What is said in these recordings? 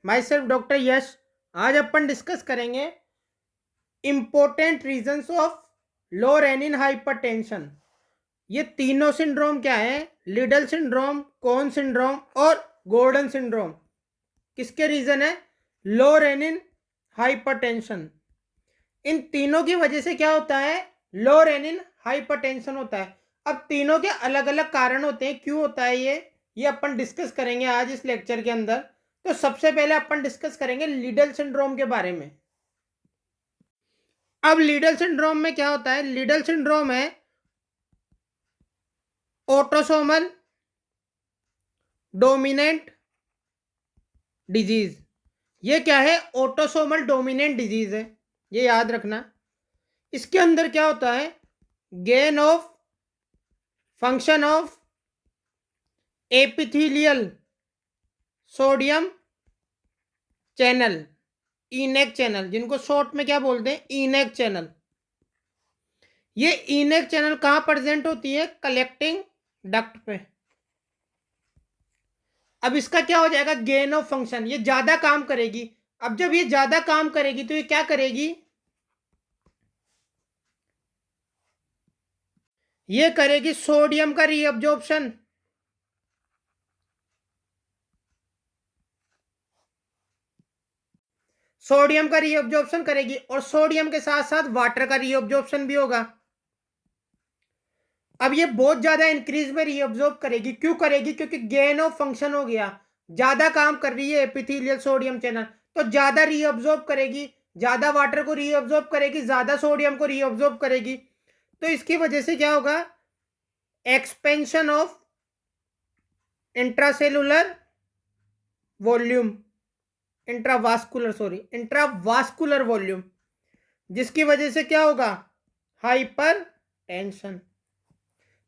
My self doctor Yash. आज अपन discuss करेंगे important reasons of low renin hypertension. ये तीनों सिंड्रोम क्या है? लिडल सिंड्रोम, कोन सिंड्रोम और गॉर्डन सिंड्रोम। किसके रीजन है? Low renin hypertension. इन तीनों की वजह से क्या होता है? लो रेनिन हाइपरटेंशन होता है। अब तीनों के अलग अलग कारण होते हैं, क्यों होता है ये अपन डिस्कस करेंगे आज इस लेक्चर के अंदर। तो सबसे पहले अपन डिस्कस करेंगे लीडल सिंड्रोम के बारे में। अब लीडल सिंड्रोम में क्या होता है? लीडल सिंड्रोम है ऑटोसोमल डोमिनेंट डिजीज। ये क्या है? ऑटोसोमल डोमिनेंट डिजीज है, ये याद रखना। इसके अंदर क्या होता है? Gain of function of epithelial sodium channel, ENaC channel, जिनको शॉर्ट में क्या बोलते हैं? ENaC channel. ये इनेक चैनल कहां प्रेजेंट होती है? कलेक्टिंग डक्ट पे। अब इसका क्या हो जाएगा? गेन ऑफ फंक्शन, ये ज्यादा काम करेगी। अब जब ये ज्यादा काम करेगी तो ये क्या करेगी? ये करेगी सोडियम का रीअब्जॉर्प्शन। सोडियम का रीअब्जॉर्प्शन करेगी और सोडियम के साथ साथ वाटर का रीअब्जॉर्प्शन भी होगा। अब ये बहुत ज्यादा इंक्रीज में रीअब्जॉर्ब करेगी। क्यों करेगी? क्योंकि गेन ऑफ फंक्शन हो गया, ज्यादा काम कर रही है एपिथेलियल सोडियम चैनल, तो ज्यादा रीअब्जॉर्ब करेगी, ज्यादा वाटर को रीअब्जॉर्ब करेगी, ज्यादा सोडियम को रीअब्जॉर्ब करेगी। तो इसकी वजह से क्या होगा? Expansion of intracellular volume, intravascular volume, जिसकी वजह से क्या होगा? Hypertension.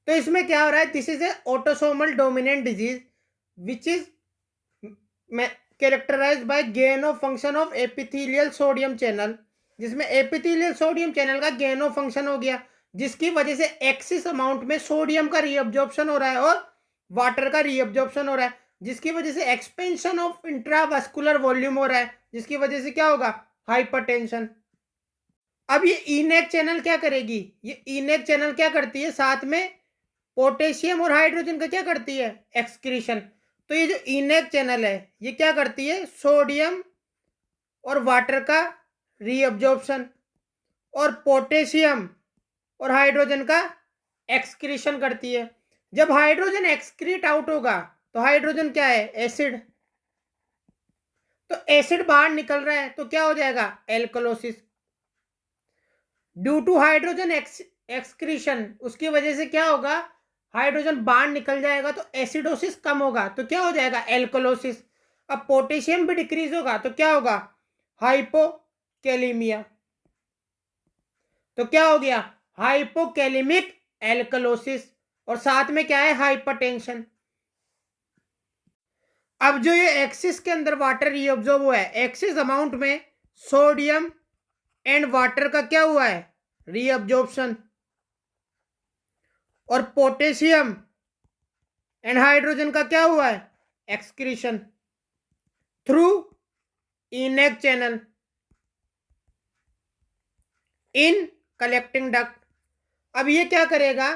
तो इसमें क्या हो रहा है? This is a autosomal dominant disease which is characterised by gain of function of epithelial sodium channel, जिसमें एपिथेलियल सोडियम चैनल का गेन ऑफ फंक्शन हो गया, जिसकी वजह से एक्सिस अमाउंट में सोडियम का रीअब्जॉर्प्शन हो रहा है और वाटर का रीअब्जॉर्प्शन हो रहा है, जिसकी वजह से एक्सपेंशन ऑफ इंट्रावास्कुलर वॉल्यूम हो रहा है, जिसकी वजह से क्या होगा? हाइपरटेंशन। अब ये इनेक चैनल क्या करेगी? ये इनेक चैनल क्या करती है? साथ में पोटेशियम और हाइड्रोजन का क्या करती है? एक्सक्रीशन। तो ये जो इनेक चैनल है ये क्या करती है? सोडियम और वाटर का रीअब्जॉर्प्शन और पोटेशियम और हाइड्रोजन का एक्सक्रीशन करती है। जब हाइड्रोजन एक्सक्रीट आउट होगा तो हाइड्रोजन क्या है? एसिड। तो एसिड बाहर निकल रहा है तो क्या हो जाएगा? Alkalosis. Due to hydrogen excretion, उसकी वजह से क्या होगा? हाइड्रोजन बाहर निकल जाएगा तो एसिडोसिस कम होगा तो क्या हो जाएगा? एल्कलोसिस। अब पोटेशियम भी डिक्रीज होगा तो क्या होगा? हाइपोकैलेमिया। तो क्या हो गया? Hypokalemic alkalosis. और साथ में क्या है? हाइपरटेंशन। अब जो ये एक्सिस के अंदर वाटर रीअब्जॉर्ब हुआ है, एक्सिस अमाउंट में सोडियम एंड वाटर का क्या हुआ है? रीअब्जॉर्प्शन। और पोटेशियम एंड हाइड्रोजन का क्या हुआ है? Excretion through ENaC channel in collecting duct. अब ये क्या करेगा?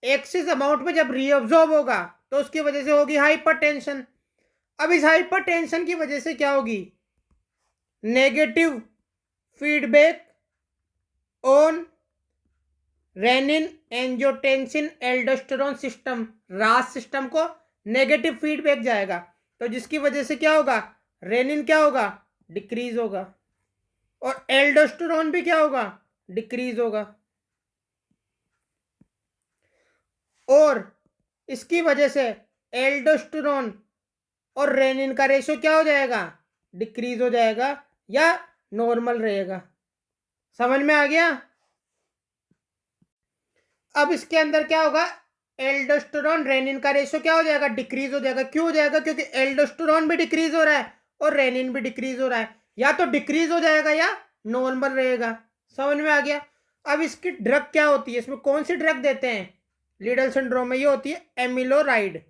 एक्सिस अमाउंट में जब रीअब्जॉर्ब होगा तो उसकी वजह से होगी हाइपरटेंशन। अब इस हाइपरटेंशन की वजह से क्या होगी? Negative feedback on renin angiotensin aldosterone system, रास सिस्टम को नेगेटिव फीडबैक जाएगा, तो जिसकी वजह से क्या होगा? रेनिन क्या होगा? डिक्रीज होगा और एल्डोस्टेरोन भी क्या होगा? डिक्रीज होगा। और इसकी वजह से एल्डोस्टेरोन और रेनिन का रेशियो क्या हो जाएगा? डिक्रीज हो जाएगा या नॉर्मल रहेगा। समझ में आ गया? अब इसके अंदर क्या होगा? एल्डोस्टेरोन रेनिन का रेशियो क्या हो जाएगा? डिक्रीज हो जाएगा। क्यों हो जाएगा? क्योंकि एल्डोस्टेरोन भी डिक्रीज हो रहा है और रेनिन भी डिक्रीज हो रहा है, या तो डिक्रीज हो जाएगा या नॉर्मल रहेगा। समझ में आ गया? अब इसकी ड्रग क्या होती है? इसमें कौन सी ड्रग देते हैं लीडल सिंड्रोम में? ये होती है एमिलोराइड।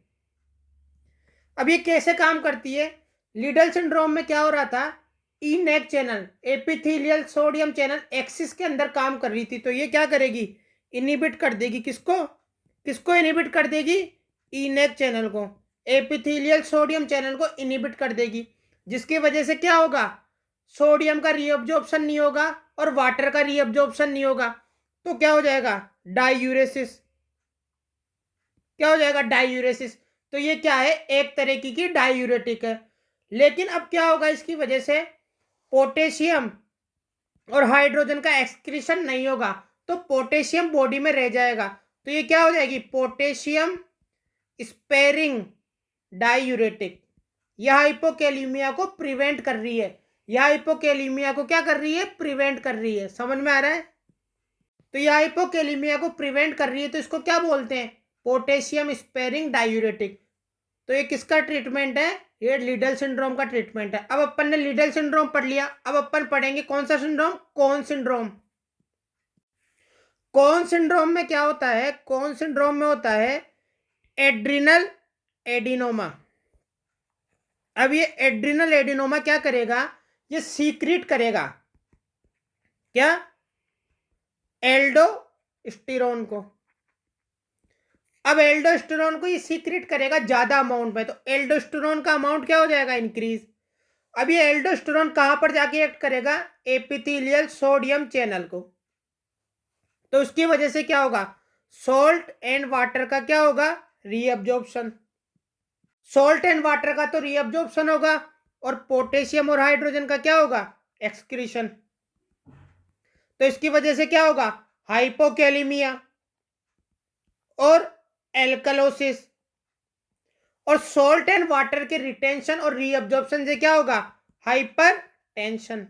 अब ये कैसे काम करती है? लीडल सिंड्रोम में क्या हो रहा था, ENaC channel epithelial sodium channel axis के अंदर काम कर रही थी, तो ये क्या करेगी, इनहिबिट कर देगी। किसको, किसको इनहिबिट कर देगी, इनेक चैनल को, एपिथेलियल सोडियम चैनल को इनहिबिट कर देगी, जिसकी वजह से क्या होगा, सोडियम का रीअब्जॉर्प्शन नहीं होगा और वाटर का रीअब्जॉर्प्शन नहीं होगा, तो क्या हो जाएगा, डाइयूरेसिस। क्या हो जाएगा, डाइयूरेसिस। तो ये क्या है, एक तरह की डाइयूरेटिक है। लेकिन अब क्या होगा, इसकी वजह से पोटेशियम और हाइड्रोजन का एक्सक्रीशन नहीं होगा, तो पोटेशियम बॉडी में रह जाएगा, तो ये क्या हो जाएगी, पोटेशियम स्पेरिंग डाइयूरेटिक। यह हाइपोकैलिमिया को प्रिवेंट कर रही है, यह हाइपोकैलिमिया को क्या कर रही है, प्रिवेंट कर रही है। समझ में आ रहा है, तो यह हाइपोकैलिमिया को प्रिवेंट कर रही है, तो इसको क्या बोलते हैं, पोटेशियम स्पेरिंग डाइयूरेटिक। तो ये किसका ट्रीटमेंट है, ये लीडल सिंड्रोम का ट्रीटमेंट है। अब अपन ने लीडल सिंड्रोम पढ़ लिया, अब अपन पढ़ेंगे कौन सा syndrome, Conn syndrome. Conn syndrome में क्या होता है, कॉन सिंड्रोम में होता है एड्रिनल एडिनोमा। अब ये एड्रिनल एडिनोमा क्या करेगा, ये सीक्रेट करेगा, क्या, एल्डोस्टेरोन को। अब एल्डोस्टेरोन को ये सीक्रेट करेगा ज्यादा अमाउंट में, तो एल्डोस्टेरोन का अमाउंट क्या हो जाएगा, इंक्रीज। अब ये एल्डोस्टेरोन कहां पर जाके एक्ट करेगा, एपिथेलियल सोडियम चैनल को, तो उसकी वजह से क्या होगा, सॉल्ट एंड वाटर का क्या होगा, रीअब्जॉर्प्शन। सॉल्ट एंड वाटर का तो रीअब्जॉर्प्शन होगा, और पोटेशियम और हाइड्रोजन का क्या होगा, एक्सक्रीशन। तो इसकी वजह से क्या होगा, हाइपोकैलिमिया और एल्कलोसिस, और सॉल्ट एंड वाटर के रिटेंशन और रीअब्जॉर्प्शन से क्या होगा, हाइपर टेंशन।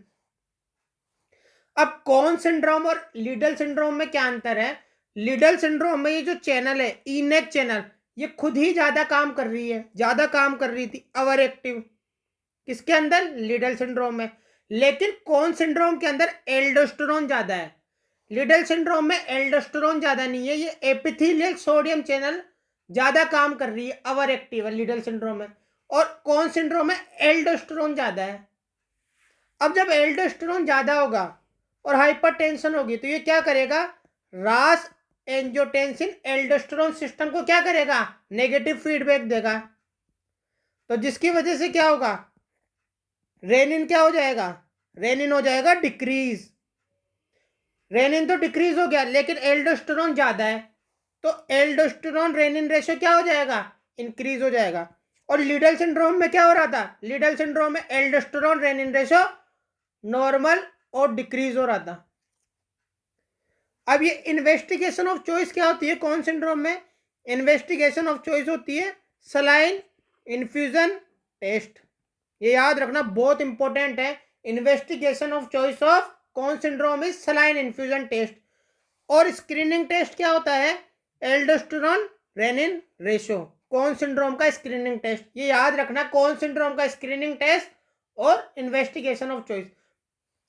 अब कॉन सिंड्रोम और लीडल सिंड्रोम में क्या अंतर है, लीडल सिंड्रोम में ये जो चैनल है, इनेक चैनल, ये खुद ही ज्यादा काम कर रही है, ज्यादा काम कर रही थी, ओवर एक्टिव, किसके अंदर, लीडल सिंड्रोम में। लेकिन कॉन सिंड्रोम के अंदर एल्डोस्टेरोन ज्यादा है, लीडल सिंड्रोम में एल्डोस्टेरोन ज्यादा नहीं है, ये एपिथेलियल सोडियम चैनल ज्यादा काम कर रही है, ओवर एक्टिव है लीडल सिंड्रोम में, और कॉन सिंड्रोम में एल्डोस्टेरोन ज्यादा है। अब जब एल्डोस्टेरोन ज्यादा होगा और हाइपरटेंशन होगी, तो ये क्या करेगा, रास एंजियोटेंसिन एल्डोस्टेरोन सिस्टम को क्या करेगा, नेगेटिव फीडबैक देगा, तो जिसकी वजह से क्या होगा, रेनिन क्या हो जाएगा, रेनिन हो जाएगा डिक्रीज। रेनिन तो डिक्रीज हो गया, लेकिन एल्डोस्टेरोन ज्यादा है, तो एल्डोस्टेरोन रेनिन रेशियो क्या हो जाएगा, इंक्रीज हो जाएगा। और लीडल सिंड्रोम में क्या हो रहा था, लीडल सिंड्रोम में एल्डोस्टेरोन रेनिन रेशियो नॉर्मल और डिक्रीज हो रहा था। अब ये इन्वेस्टिगेशन ऑफ चॉइस क्या होती है, कौन सिंड्रोम में इन्वेस्टिगेशन ऑफ चॉइस होती है सलाइन इन्फ्यूजन टेस्ट। ये याद रखना बहुत इंपॉर्टेंट है, investigation of choice of Conn syndrome is saline infusion test. और स्क्रीनिंग टेस्ट क्या होता है, aldosterone renin ratio, Conn syndrome का स्क्रीनिंग टेस्ट। ये याद रखना, कौन सिंड्रोम का स्क्रीनिंग टेस्ट और इन्वेस्टिगेशन ऑफ चॉइस।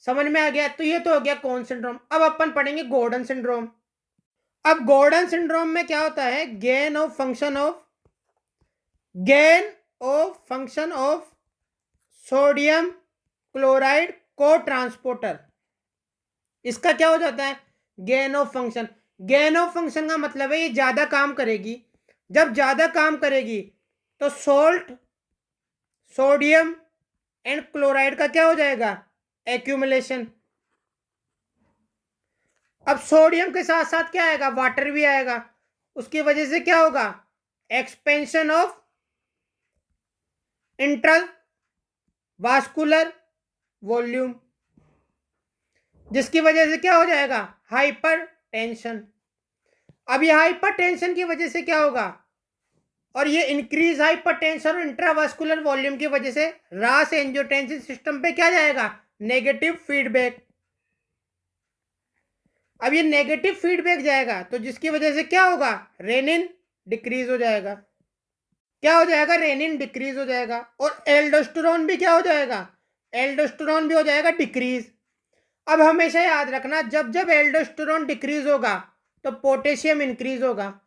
समझ में आ गया, तो ये तो हो गया कौन सिंड्रोम। अब अपन पढ़ेंगे गॉर्डन सिंड्रोम। अब गॉर्डन सिंड्रोम में क्या होता है, gain of function of sodium chloride को ट्रांसपोर्टर, इसका क्या हो जाता है, gain of function. Gain of function का मतलब है ये ज्यादा काम करेगी, जब ज्यादा काम करेगी तो सोल्ट, सोडियम एंड क्लोराइड का क्या हो जाएगा, एक्यूमुलेशन। अब सोडियम के साथ साथ क्या आएगा, वाटर भी आएगा, उसकी वजह से क्या होगा, एक्सपेंशन ऑफ इंट्रावास्कुलर वॉल्यूम, जिसकी वजह से क्या हो जाएगा, हाइपर टेंशन। अब ये हाइपर टेंशन की वजह से क्या होगा, और ये इंक्रीज हाइपर टेंशन और इंट्रावास्कुलर वॉल्यूम की वजह से रास एंजियोटेंसिन सिस्टम पे क्या जाएगा, नेगेटिव फीडबैक। अब ये नेगेटिव फीडबैक जाएगा, तो जिसकी वजह से क्या होगा, रेनिन डिक्रीज हो जाएगा। क्या हो जाएगा, रेनिन डिक्रीज हो जाएगा, और एल्डोस्टेरोन भी क्या हो जाएगा, एल्डोस्टेरोन भी हो जाएगा डिक्रीज। अब हमेशा याद रखना, जब जब एल्डोस्टेरोन डिक्रीज होगा तो पोटेशियम इंक्रीज होगा।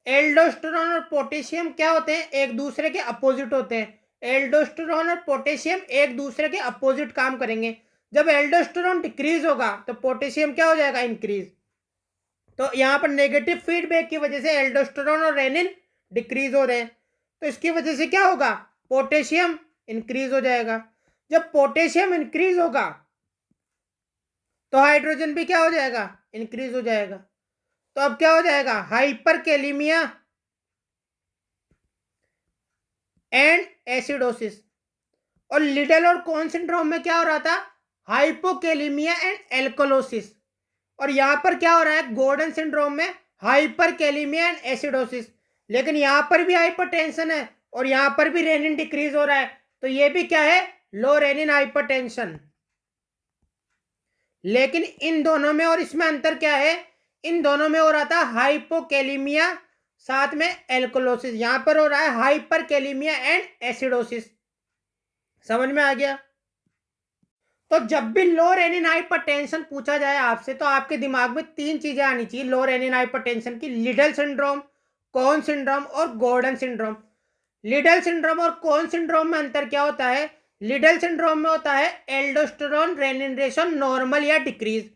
एल्डोस्टेरोन और पोटेशियम क्या होते हैं, एक दूसरे के अपोजिट होते हैं। एल्डोस्टेरोन और पोटेशियम एक दूसरे के अपोजिट काम करेंगे। जब एल्डोस्टेरोन डिक्रीज होगा तो पोटेशियम क्या हो जाएगा, इंक्रीज। तो यहाँ पर नेगेटिव फीडबैक की वजह से एल्डोस्टेरोन और रेनिन डिक्रीज हो रहे हैं, तो इसकी वजह से क्या होगा, पोटेशियम इंक्रीज हो जाएगा। जब पोटेशियम इंक्रीज होगा तो हाइड्रोजन भी क्या हो जाएगा, इंक्रीज हो जाएगा। तो अब क्या हो जाएगा, हाइपरकैलिमिया एंड एसिडोसिस। और लिडल और कोन सिंड्रोम में क्या हो रहा था, हाइपोकैलिमिया एंड एल्कोलोसिस। और यहां पर क्या हो रहा है, गॉर्डन सिंड्रोम में हाइपरकैलिमिया एंड एसिडोसिस। लेकिन यहां पर भी हाइपरटेंशन है और यहां पर भी रेनिन डिक्रीज हो रहा है, तो ये भी क्या है, लो रेनिन हाइपरटेंशन। लेकिन इन दोनों में और इसमें अंतर क्या है, इन दोनों में हो रहा था हाइपोकैलिमिया साथ में एल्कोलोसिस, यहां पर हो रहा है हाइपरकैलिमिया एंड एसिडोसिस। समझ में आ गया। तो जब भी लो रेनिन हाइपरटेंशन पूछा जाए आपसे तो आपके दिमाग में तीन चीजें आनी चाहिए लो रेनिन हाइपरटेंशन की, लिडल सिंड्रोम, कोन सिंड्रोम और गॉर्डन सिंड्रोम। लिडल सिंड्रोम और कोन सिंड्रोम में अंतर क्या होता है, लिडल सिंड्रोम में होता है एल्डोस्टेरोन रेनिन रेशो नॉर्मल या डिक्रीज,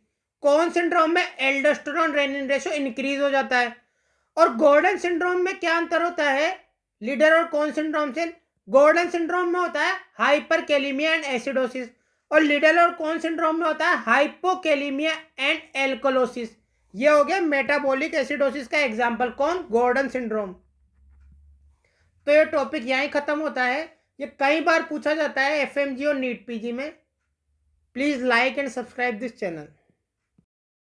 कोन सिंड्रोम में एल्डोस्टेरोन रेनिन रेशो इंक्रीज हो जाता है। और गॉर्डन सिंड्रोम में क्या अंतर होता है लीडर और कोन सिंड्रोम से, गॉर्डन सिंड्रोम में होता है हाइपरकैलिमिया एंड एसिडोसिस और लीडर और कोन सिंड्रोम में होता है हाइपोकैलिमिया एंड एल्कोलोसिस। ये हो गया मेटाबॉलिक एसिडोसिस का एग्जांपल, कौन, गॉर्डन सिंड्रोम। तो ये टॉपिक यहीं खत्म होता है। ये कई बार पूछा जाता है एफएमजी और नीट पीजी में। Please like and subscribe this channel.